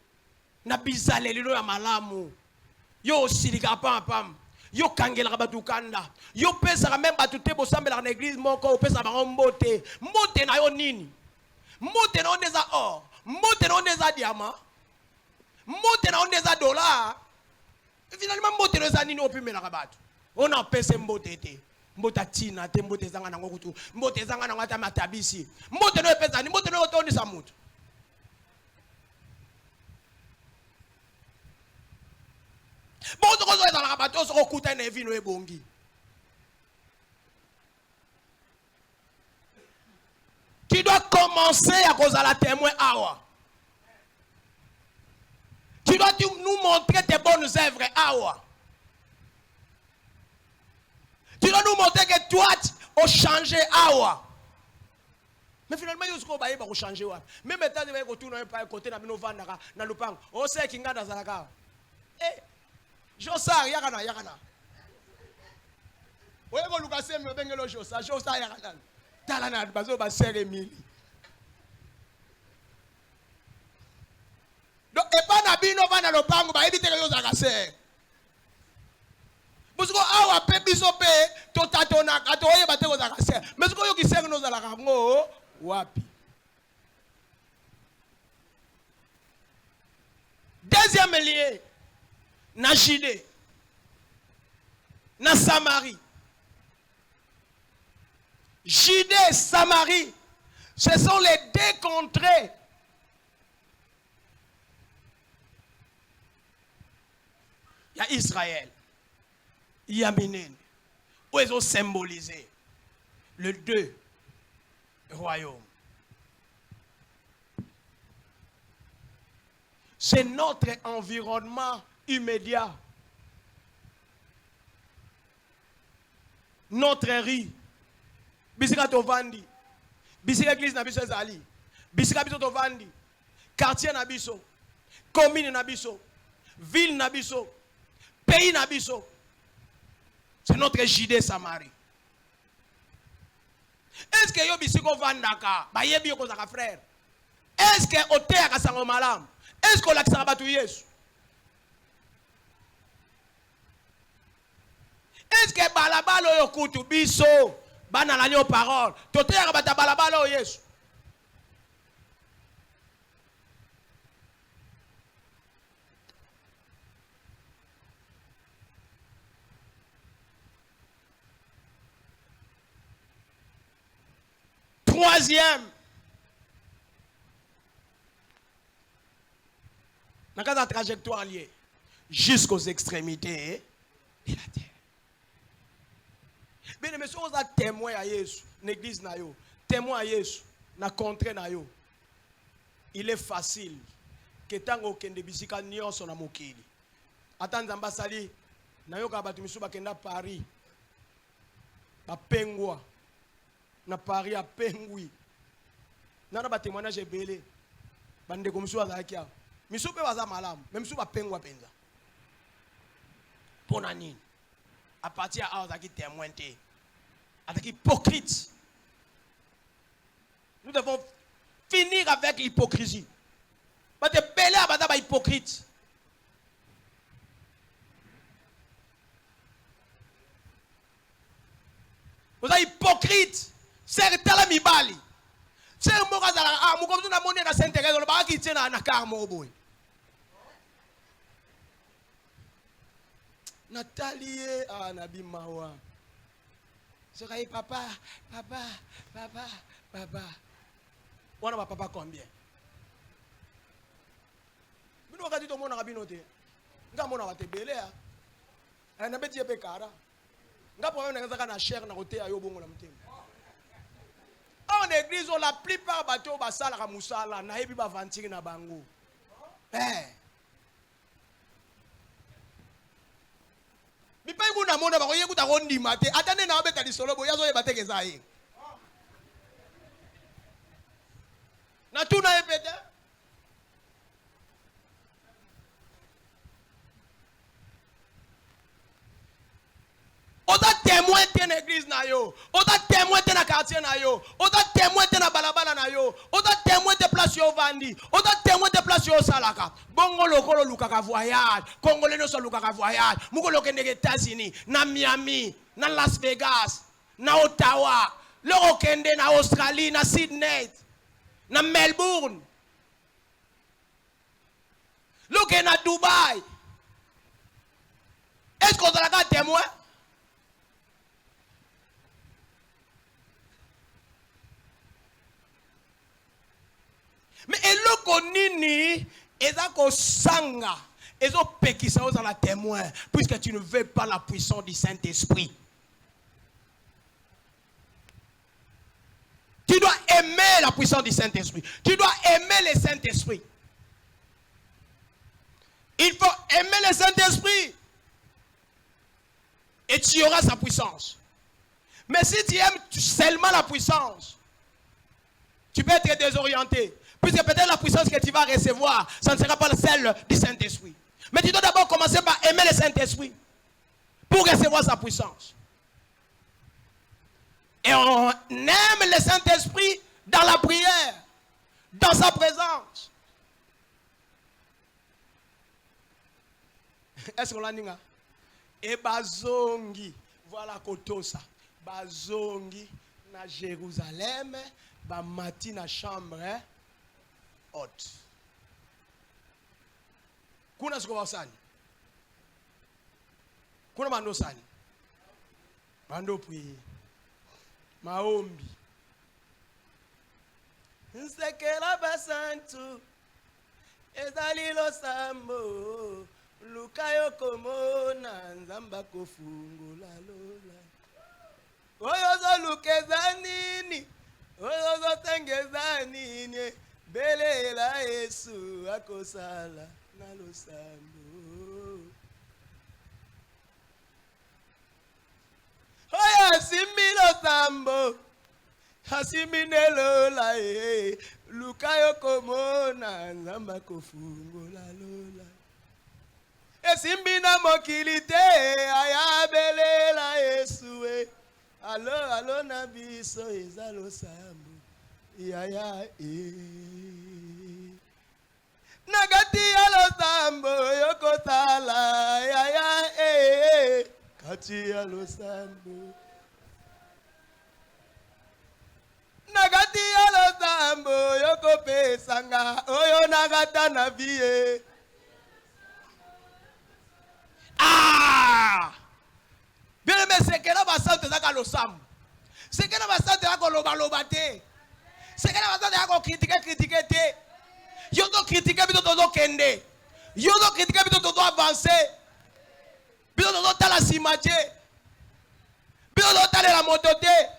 Na bizale lilo ya malamu. Yo silika pam pam. Yo kangela batukanda. Yo pesa même batute bo sambela na église moko pesa ba mbote. Mbote na yo nini? Mbote na ondeza or. Mbote na ondeza diamant. Mbote na ondeza dollar. Finalement mbote na za nini opimela ka batu. Ona pesa mbote te. Mbota tina te mbote zanga na ngokutu. Mbote zanga na ngata matabisi. Mbote no pesa ni mbote no otondisa mutu. Tu dois commencer à cause de la témoin awa. Tu dois nous montrer tes bonnes œuvres awa. Tu dois nous montrer que toi tu as changé awa. Mais finalement, il y a des changer. Même maintenant, il y a des côté na bino vandaka na lupango. O se kinga da zalaka. Eh, Josa yakana. Oye ko lukase me bengelo Josa yakana. Talana bazo ba sere mili. Donc et pas na bino vana lupango ba ebite ko zalaka se. Busko awa pe biso pe to tatona ka to oye ba te ko zalaka se. Mais ko yo ki sere no zalaka ngo wapi. Deuxième lieu, na Judée, na Samarie. Judée, Samarie, ce sont les deux contrées. Il y a Israël, il y a Ménène, où ils ont symbolisé le deux royaumes. C'est notre environnement immédiat. Notre rue. Bisika tovandi. Bisika église na biso zali. Bisika biso tovandi. Quartier na biso. Commune na biso. Ville na biso. Pays na biso. C'est notre Judée Samarie. Est-ce que yo bisiko vandaka ba yebi yo kozaka frère? Est-ce que oteya kasango malam? Est-ce que l'akisaka batu Yesu? Est-ce que balabalo yo kutu biso bana la nyo parole? Toteya bata balabalo Yesu. Troisième, dans la trajectoire liée jusqu'aux extrémités de la terre. Bien, mais si on a témoin à Jésus, l'église na yo, témoin à Jésus, na contrée na yo, il est facile que tant que de bisika nyonso na mokili. Attends ambassadeur, na yo ka batu misu bakenda Paris. Ba pengwa. Na Paris a pengwi. Nana ba témoignage ebele. Bande ko misu azaki a. Misu pe baza malamu, même misu ba pengwa penza. Pona nini? À partir à azaki témoin te. Avec hypocrite. Nous devons finir avec l'hypocrisie. Ba te belé a ba hypocrite. Vous êtes hypocrite. C'est tala mibali. C'est mo kazala ah mo comme na monnaie na s'intéresse le ba ki tena na car mo boy. Nathalie ah nabi mawa. C'est kai papa. On a papa combien? Bino wakati to mona kabino te. Nga mona wa te belé ah. Na beti pe kara. Nga po na ngazaka na cher na kote ayo bongo la mtema. En église, la plupart bateaux basala ka musala na yebi ba vantiri na bango. Mi pa kuna mona ba ko yekuta ko ndima te. Atane na obeta di solo bo yazo yeba teke zayi. Na tuna yepete. Oza témoin de l'église na na yo, autant témoin dans le quartier na yo, autant témoin dans la balabala na yo, autant témoin de place yo vandi, autant témoin de place yo salaka. Bongo lokolo lukaka voyage, Congolais no so lukaka voyage, mukolo kende États-Unis, na Miami, na Las Vegas, na Ottawa, loko kende na Australie, na Sydney, na Melbourne. Loko na Dubai. Est-ce qu'on a un témoin? Mais eloko nini ezako sanga ezo pekisa oza la témoin puisque tu ne veux pas la puissance du Saint-Esprit. Tu dois aimer la puissance du Saint-Esprit. Tu dois aimer le Saint-Esprit. Il faut aimer le Saint-Esprit. Et tu auras sa puissance. Mais si tu aimes seulement la puissance, tu peux être désorienté. Puisque peut-être la puissance que tu vas recevoir, ça ne sera pas celle du Saint-Esprit. Mais tu dois d'abord commencer par aimer le Saint-Esprit pour recevoir sa puissance. Et on aime le Saint-Esprit dans la prière, dans sa présence. Est-ce qu'on l'a dit? Et bazongi, voilà kotosa, bazongi na Jérusalem, ba mati na chambre haute. Kuna siko sani? Kuna mando sani? Mando pri maombi. Nsekela basantu ezali lo sambo. Lukayo komona nzamba kofungula lola. Oyo zo lukeza nini? Oyo zo tengeza nini? Belela Yesu akosala na losambo. Oyo simbi losambo. Hasimi nelola Lukayo komona nzamba kofungula lola. Esimbina mokilite ayabelela Yesu alo na biso ezalo sambo yaya nagati alo sambo yokotala yaya kati alo sambo nagati alo sambo yokopesanga oyo nagata na vie. Ah! Bien aimé, c'est que là, ça te zaka lo sam. C'est que là, ça te zaka lo balobate. C'est que là, ça te zaka critiquer te. Yo do critiquer bito do kende. Yo do critiquer bito do avancer. Bito do tala simache. Bito do tala la motote.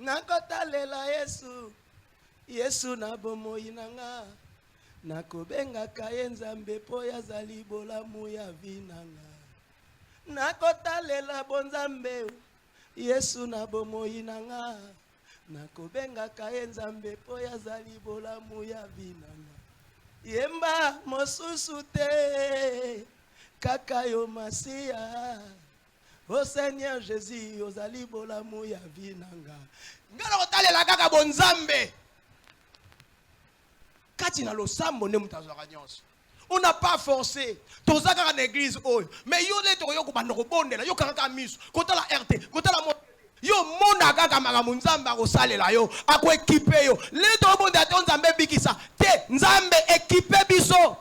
Nakotalela Yesu, Yesu na bomoi nanga. Nakobenga kaye Nzambe po yazali bolamu ya vinanga. Nakotalela bonzambe, Yesu na bomoi nanga. Nakobenga kaye Nzambe po yazali bolamu ya vinanga. Yemba mosusu te, kaka yo Masia. Oh Seigneur Jésus, ozali bolamu ya vinanga. Ngala kotalela kaka bonzambe. Kati na losambo ne mutazwaka nyonso. On n'a pas forcé. Tozaka en église oyo. Mais yo le to yo ko bando ko bondela, yo kaka miso, kota la RT, kota la yo mona kaka makambo nzambe akosalela yo, ako équiper yo. Le to bonda to nzambe bikisa. Te nzambe équiper biso.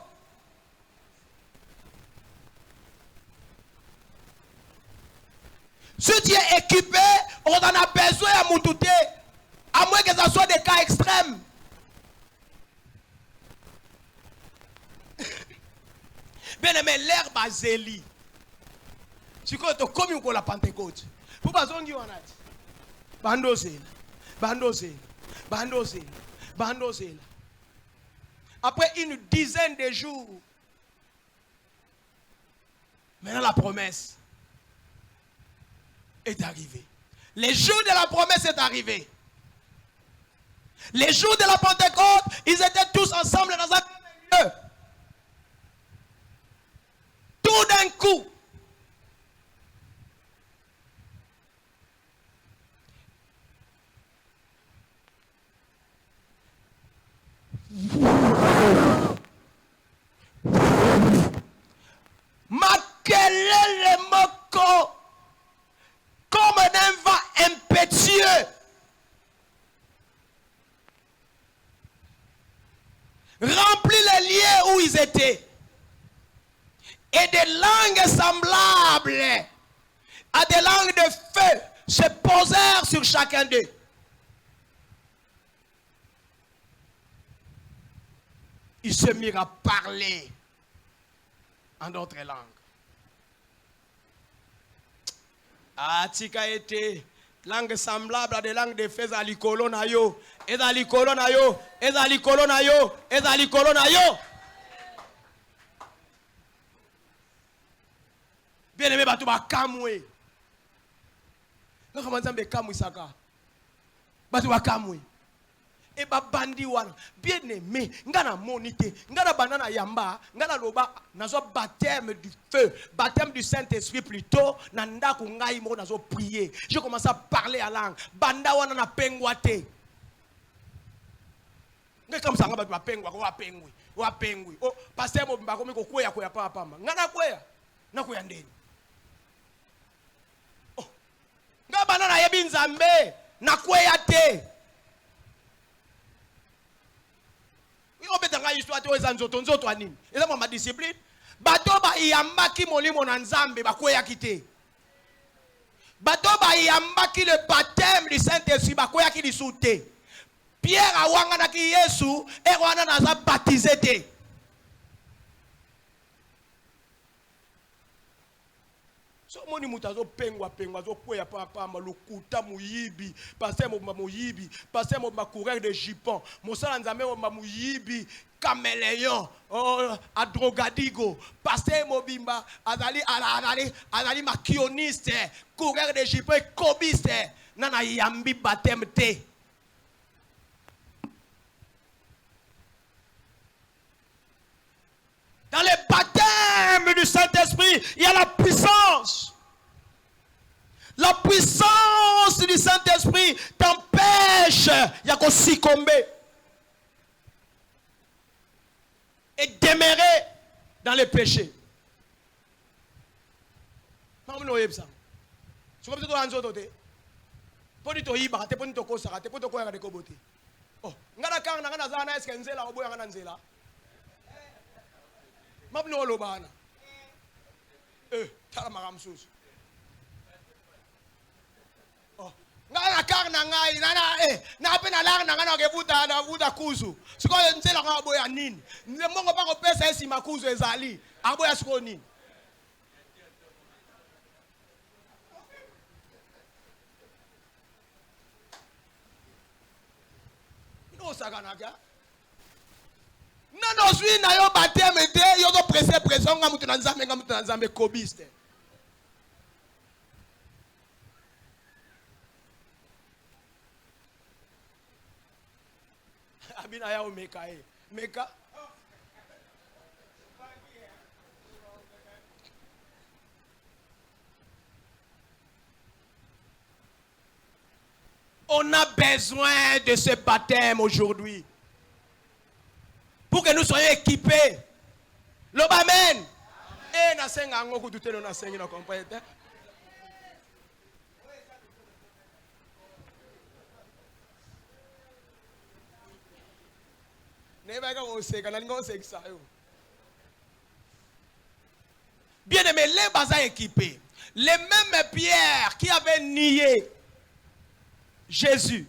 Si tu es équipé, on en a besoin à moutouter. À moins que ce soit des cas extrêmes. Bien aimé, l'herbe à zéli. Si tu es comme la Pentecôte. Pour pas zongi on a dit. Bandozela. Bandozela. Bandozela. Bandozela. Après une dizaine de jours. Maintenant la promesse est arrivé. Les jours de la promesse est arrivé. Les jours de la Pentecôte, ils étaient tous ensemble dans un Tout d'un coup, Makelele moko, comme un vent impétueux, remplit les lieux où ils étaient. Et des langues semblables à des langues de feu se posèrent sur chacun d'eux. Ils se mirent à parler en d'autres langues. Atika était langue semblable à des langues de feu à l'ikolo na yo, et à l'ikolo na yo, et à l'ikolo na yo, et à l'ikolo na yo. Bien aimé, batu ba kamwe. Nga kamanzambe kamwe saka. Batu ba kamwe. Et ba bandi wana. Bien aimé, nga na monite, nga na banana yamba, nga na loba, nazo baptême du feu, baptême du Saint-Esprit plutôt, na ndako ngai mo nazo prier. Je commence à parler à langue. Banda wana na pengwate. Nga comme ça nga batu ba pengwa, wa pengwi. Oh, pasteur mo mbako miko kweya pa pamba. Nga na kweya. Na kweya ndeni. Nga banana yebi nzambe na kweya te. Yo betanga histoire to eza nzoto anini. Eza ma discipline. Bato ba yambaki molimo na nzambe ba kweya kite. Bato ba yambaki le baptême du Saint-Esprit ba kweya ki lisute. Pierre awanga na ki Yesu e wana na za baptisé te. So moni mutazo pengwa zo kweya papa malukuta muyibi pasteur mo muyibi pasteur mo coureur de jupon mosala nzambe mo muyibi caméléon a drogadigo pasteur mo bimba azali makioniste coureur de jupon cobiste nana yambi baptême te. Dans le baptême du Saint-Esprit, il y a la puissance. La puissance du Saint-Esprit t'empêche de succomber et demeurer dans le péché. Mabno lobana. Tala maramsus. Oh, ngana karna ngai na pena la na ngana kevuta na vuta kuzu. Siko nzela nga boya nini? Nzemongo pa ko pesa esi makuzu ezali. Aboya siko nini? Ino saganaka. Non, suis na yo baptême te yo do pression nga mutu na nzambe kobiste. Abina ya omeka meka. On a besoin de ce baptême aujourd'hui. Pour que nous soyons équipés. Amen. Et na senga ngo kututelo na sengi na comprendre. Bien aimé, les bazars équipés, les mêmes pierres qui avaient nié Jésus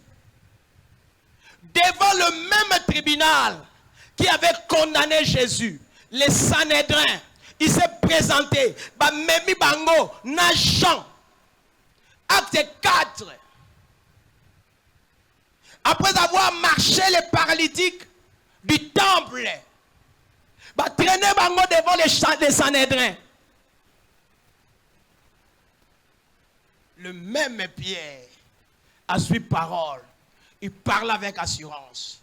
devant le même tribunal qui avait condamné Jésus, les Sanhédrins, il s'est présenté, Memi Bango, Jean, acte 4. Après avoir marché les paralytiques du temple, traîner Bango devant les Sanhédrins. Le même Pierre a suivi parole. Il parle avec assurance.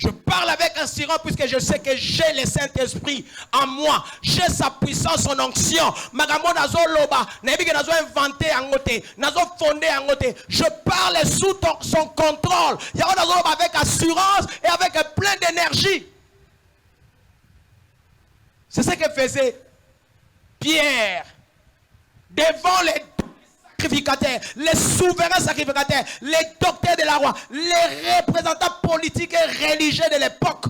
Je parle avec assurance puisque je sais que j'ai le Saint-Esprit en moi. J'ai sa puissance, son onction. Magambo nazo loba, nebi que nazo inventé en côté, nazo fondé en côté. Je parle sous son contrôle. Yao nazo loba avec assurance et avec plein d'énergie. C'est ce que faisait Pierre devant les sacrificateurs, les souverains sacrificateurs, les docteurs de la roi, les représentants politiques et religieux de l'époque.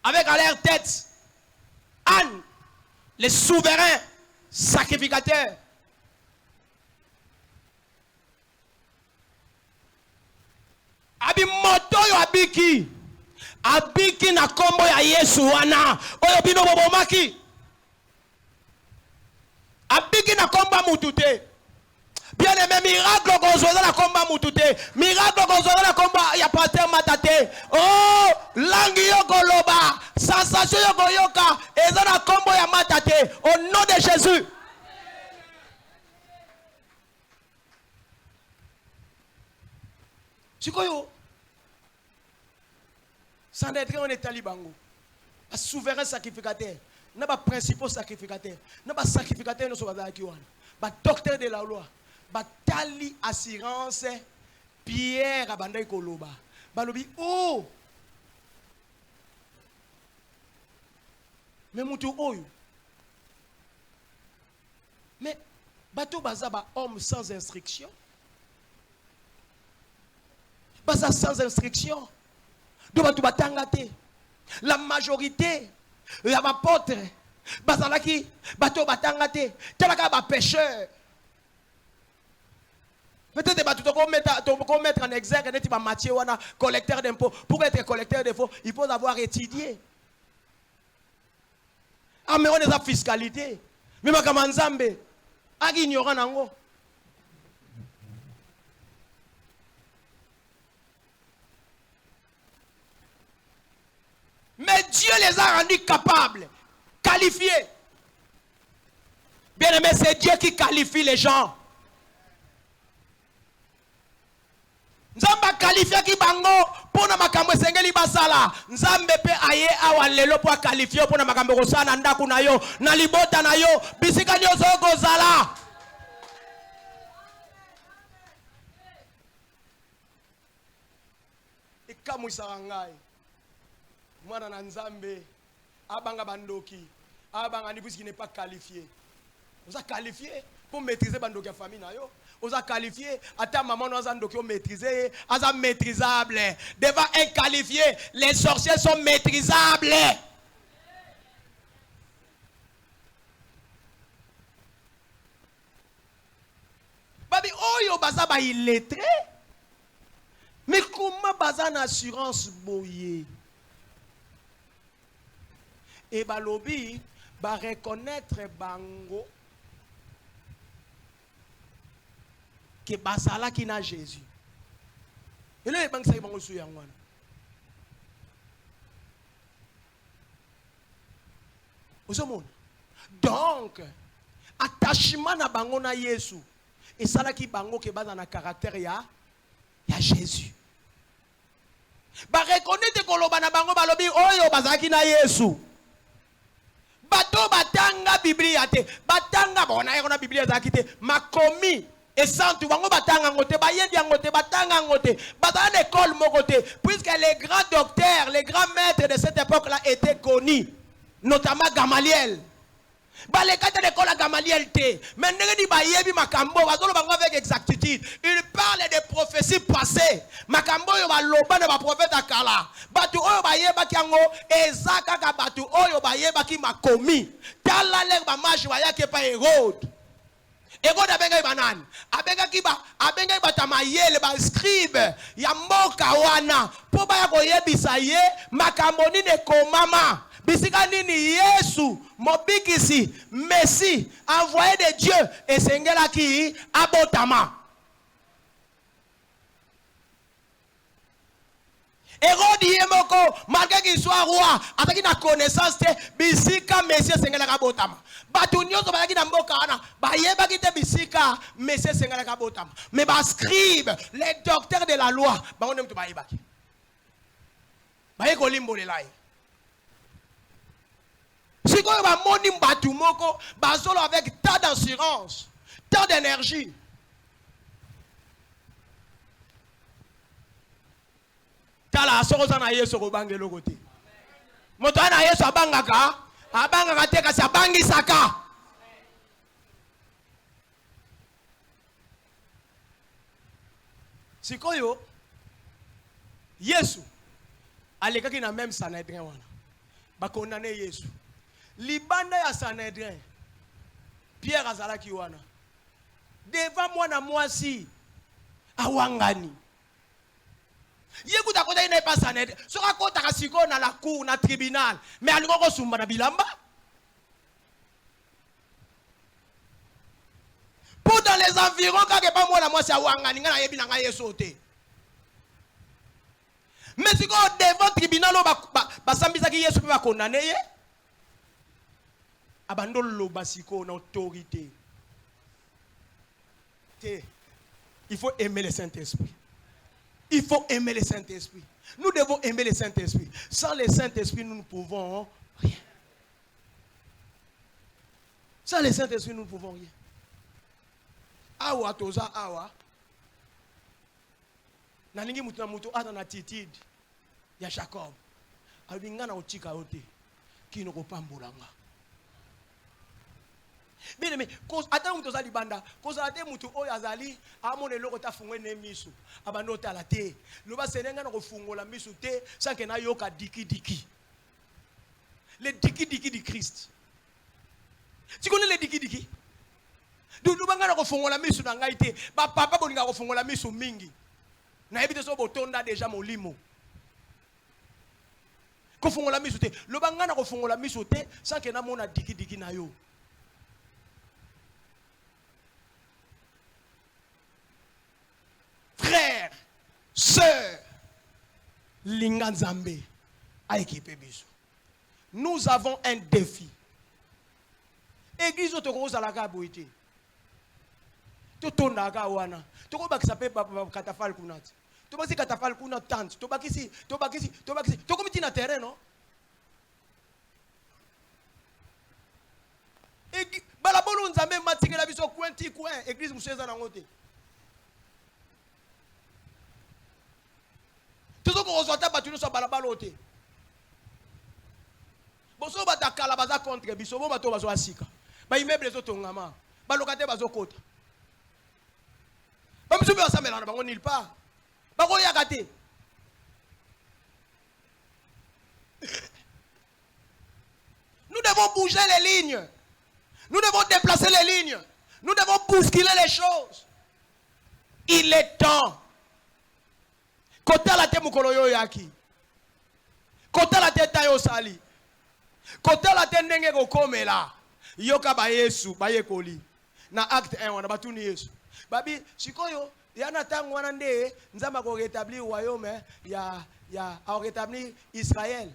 Avec à leur tête Anne, les souverains sacrificateurs. Abi moto yo abiki. Abiki na kombo ya Yesu wana. Oyo bino bobomaki. Abiki na komba mutute. Bien aimé, miracle gonzoza la komba mutute. Miracle gonzoza la komba ya pater matate. Oh, langi yo goloba. Sensation yo goyoka. Eza na kombo ya matate. Au nom de Jésus. Chikoyo. Sans être on est talibango. Un souverain sacrificateur. N'a pas principaux sacrificateurs. N'a pas sacrificateur, nous sommes pas docteur de la loi. Ba tali assurance Pierre abandai koloba. Balobi oh. Mais mutu oyo. Mais bato bazaba homme sans instruction. Baza sans instruction. Do bato batangate. La majorité la apôtre bazalaki bato batangate. Talaka ba pécheur. Peut-être que mettre en exergue Matthieu wana collecteur d'impôts. Pour être collecteur d'impôts, il faut avoir étudié. Ah mais on est la fiscalité. Mais ma kamanzambe agi ignorant nango. Mais Dieu les a rendus capables, qualifiés. Bien aimé, c'est Dieu qui qualifie les gens. Nzamba qualifié ki bango pona makambo sengeli basala. Nzambe pe aye awa lelo po qualifié pona makambo kosana ndaku na yo na libota na yo bisika nyozo kozala. Ikamuisa ngai. Mwana na Nzambe abanga bandoki abanga ni puisqu'il n'est pas qualifié. Vous êtes qualifié pour maîtriser bandoki famille na yo. Vous êtes qualifié, à ta maman nous avons maîtrisé, à maîtrisable. Devant inqualifié, les sorciers sont maîtrisables. Babi, oh yo baza ba illettré. Mais comment baza une assurance boye? Et balobi ba reconnaître bango. Que basala qui n'a Jésus. Et là, il y a un souci. Donc, attachement à bango na Yesu. Et ça là qui bango qui base dans le caractère ya Jésus. Ba reconnaître que lo bana bango balobi oyo bazaki na Yesu. Bato batanga Biblia te. Batanga bona yona Biblia zakite makomi. Et sans tout, bango batanga ngote, bayendi ngote, batanga ngote, batanga l'école mokote, puisque les grands docteurs, les grands maîtres de cette époque-là étaient connus, notamment Gamaliel. Ba les quatre d'école à Gamaliel te, mais n'engedi bayebi makambo, bazolo bango avec exactitude. Il parle des prophéties passées. Makambo yo ba loba na ba prophète akala. Batu oyo bayeba kiango, ezaka ka batu oyo bayeba ki makomi. Tala le ba maji bayake pa Hérode. Ego da benga banani abenga kiba abenga batamayele ba scribe ya mboka wana po ba ya koyebisa ye makambo nini komama bisika nini Yesu mobikisi Messie envoyé de Dieu esengela ki abotama. Hérode yemoko malgré qu'il soit roi ataki na connaissance te bisika Messie esengela kabotama. Batu nyozo bayaki na mboka wana bayeba kite bisika Messie esengela kabotama. Mais ba scribe les docteurs de la loi bango nemtu bayebaki. baye kolimbolela ye. Sikoyo ba moni mbatu moko bazolo avec tant d'assurance, tant d'énergie. Tala asoroza na Yesu ko bangelo kote. Moto na Yesu abangaka te kasi abangisaka. Sikoyo Yesu alekaki na même Sanhedrin wana. Ba condamné Yesu. Libanda ya Sanhedrin. Pierre azalaki wana. Devant mwana mwasi awangani. Yekuta kota ina pas Sanhedrin. Soka kota kasiko na la cour na tribunal. Mais alingo ko sumba na bilamba. Pour dans les environs quand que pas mwana mwasi awangani ngana yebi na nga Yesu te. Mais si quand devant tribunal ba sambisa ki Yesu pe ba condamné ye. Abandolo basiko na autorité. Il faut aimer le Saint-Esprit. Il faut aimer le Saint-Esprit. Nous devons aimer le Saint-Esprit. Sans le Saint-Esprit, nous ne pouvons rien. Sans le Saint-Esprit, nous ne pouvons rien. Awa toza awa. Naningi mutu na mutu ata na attitude ya Jacob. Albinga na ochika ote. Kino ko pambolanga. Bien mais cause attends mutu za libanda, cause ate mutu oyo azali amone loko ta fungwe ne misu. Abando tala te. Loba senenga na ko fungola misu te sanke na yoka diki. Le diki du Christ. Tu connais les diki? Loba na ko fungola misu na ngai te. Ba papa bolinga ko fungola misu mingi. Na ebite so botonda déjà molimo. Ko fungola misu te. Loba na ko fungola misu te sanke na mona diki na yo. Frères, sœurs, Linganzambe a équipé Biso. Nous avons un défi. Église autoroute à la Gaboïté. Tout na gawana. Tu vois que ça peut katafal kunat. Tu vois que katafal kunat tant. Tu vois qu'ici. Tu comme tu na terrain non? Et balabolo nzambe matike la biso coin église moucheza na ngote. Tout ce qu'on reçoit battu nous sur balabalo te. Bon so bata kala baza contre biso bo bato bazo asika. Ba immeuble zo tongama. Ba locataire bazo kota. Ba msubi basamela na bango nulle part. Ba ko yakate. Nous devons bouger les lignes. Nous devons déplacer les lignes. Nous devons bousculer les choses. Il est temps. Kota la te mukolo yo yaki. Kota la te tayo sali. Kota la te ndenge ko komela. Yoka ba Yesu ba yekoli. Na acte 1 wana batuni Yesu. Babi sikoyo yana tangu wana nde nzamba ko rétablir royaume ya a rétablir Israël.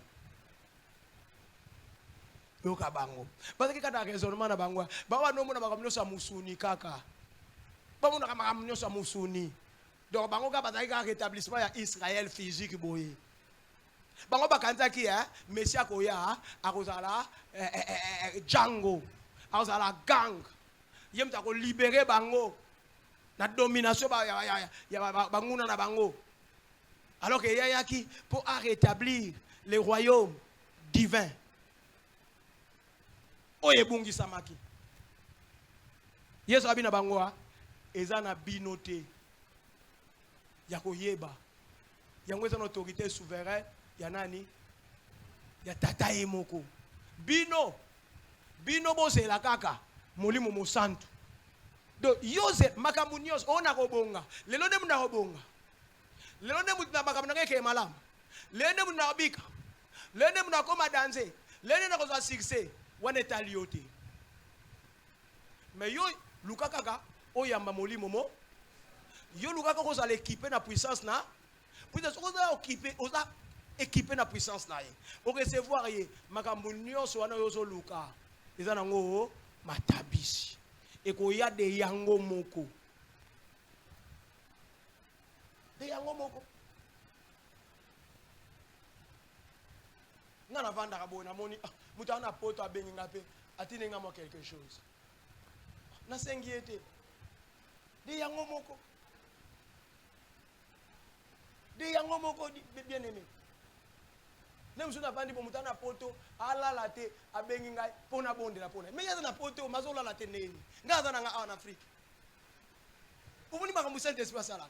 Yoka bango. Parce que kada raisonnement na bango. Ba wana mona ba sa musuni kaka. Ba mona kama sa musuni. Donc bango ka bazali ka rétablissement ya Israël physique boye. Bango bakanza ki Messie akoya akozala Django. Akozala gang. Yemta ko libérer bango na domination ya banguna na bango. Alors que yaki pour rétablir le royaume divin. Oye bungi samaki. Yesu abina bango ezana binote. Yako yeba. Yango eza autorité souveraine ya nani? Ya tata emoko. Bino bose la kaka molimo mosantu. Donc yose makambu nyos ona kobonga. Lelo nde muna kobonga. Lelo nde muna makambu ngeke malama. Lelo nde muna obika. Lelo nde muna koma danser. Lelo nde kozwa succès. Wana taliote. Mais yo lukaka oyamba molimo mo. Yo luka ko za l'équiper na puissance na puissance ko za équiper na puissance na ye o recevoir ye makambo nyonso wana yo zo luka eza nango matabisi e ko ya de yango moko Nga na vanda kabo na moni muta na poto abengi ngape atine nga mo quelque chose. Na sengiete. De yango moko. De yango moko bien aimé. Nem suna vandi bo muta na poto ala late abengi ngai pona bonde na pona. Me yaza na poto mazola late neni. Nga za na nga en Afrique. Vous voulez que Saint-Esprit soit là.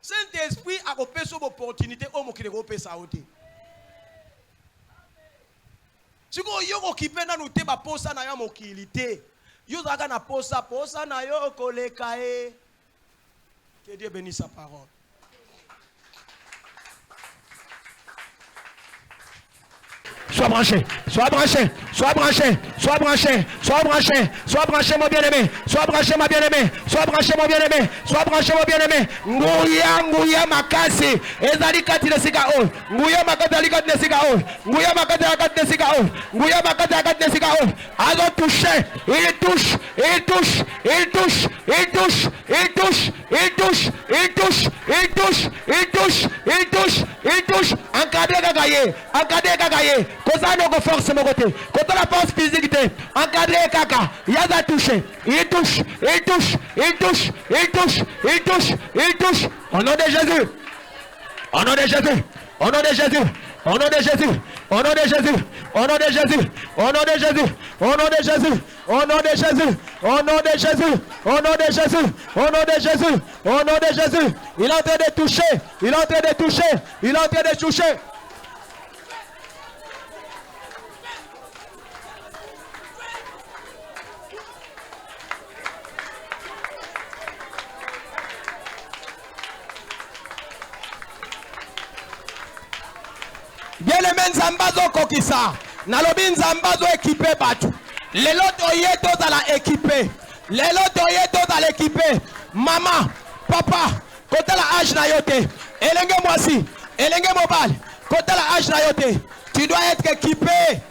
Saint-Esprit a opéré sur l'opportunité au mokile ko pesa ote. Si vous yo occupé na noté ba posa na yo mokilité. Yo zaka na posa na yo koleka e. Que Dieu bénisse sa parole. Sois branché, sois branché, sois branché, sois branché, sois branché, sois branché mon bien-aimé, sois branché ma bien-aimé, sois branché mon bien-aimé, sois branché mon bien-aimé. Nguya makasi, ezali kati na sika o. Nguya makati kati na sika o. Nguya makati kati na sika o. Nguya makati kati na sika o. Azo touché, il touche, il touche, il touche, il touche, il touche, il touche, il touche, il touche, il touche, il touche, il touche. Encadré kakaye, encadré kakaye. Kozano ko force mon côté. Quand la force physique, encadré kaka, yaza touché, il touche, il touche, il touche, il touche, il touche, il touche. Au nom de Jésus, au nom de Jésus, au nom de Jésus, au nom de Jésus, au nom de Jésus, au nom de Jésus, au nom de Jésus, au nom de Jésus, au nom de Jésus, au nom de Jésus, au nom de Jésus, au nom de Jésus, au nom de Jésus. Il est en train de toucher, il est en train de toucher, il est en train de toucher. Bien les mêmes zambazo kokisa. Nalobi nzambazo équipé batu. Lelo toye to la équipé. Lelo toye to la équipé. Maman, papa, côté la âge na yote. Elenge mwasi, elenge mobile. Côté la âge na yote. Tu dois être équipé.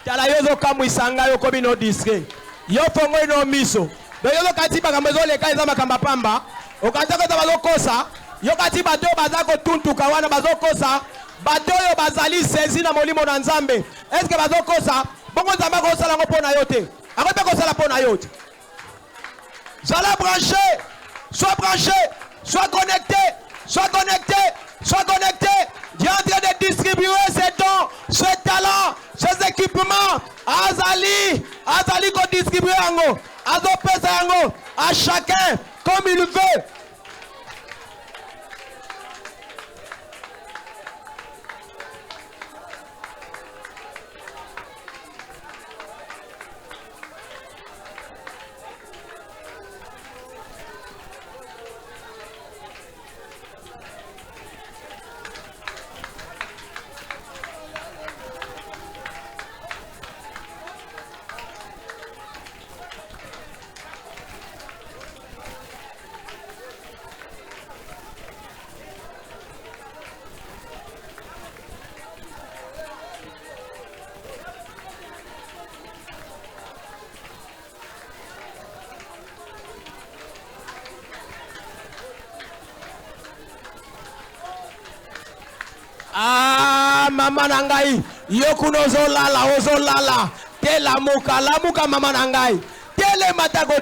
Tala yozo kamwisanga yo kobi no disque. Yo fongo no miso. Do yozo katiba kambezo leka eza makamba pamba. Okataka ta bazokosa. Yo katiba to bazako tuntuka wana bazokosa. Bato yo bazali sezi na molimo na Nzambe. Est-ce que bazokosa? Bongo Nzamba ko sala ngo pona yote. Akote ko sala pona yote. Zala branché. Sois branché. Sois connecté. Sois connecté. Sois connecté. Dieu est en train de distribuer ses dons, ses talents, ses équipements. Azali qu'on distribue yango. Azo pesa yango à chacun comme il veut. Ah, mama nangai, yokuno ozolala, tela muka, mama nangai, tele matako,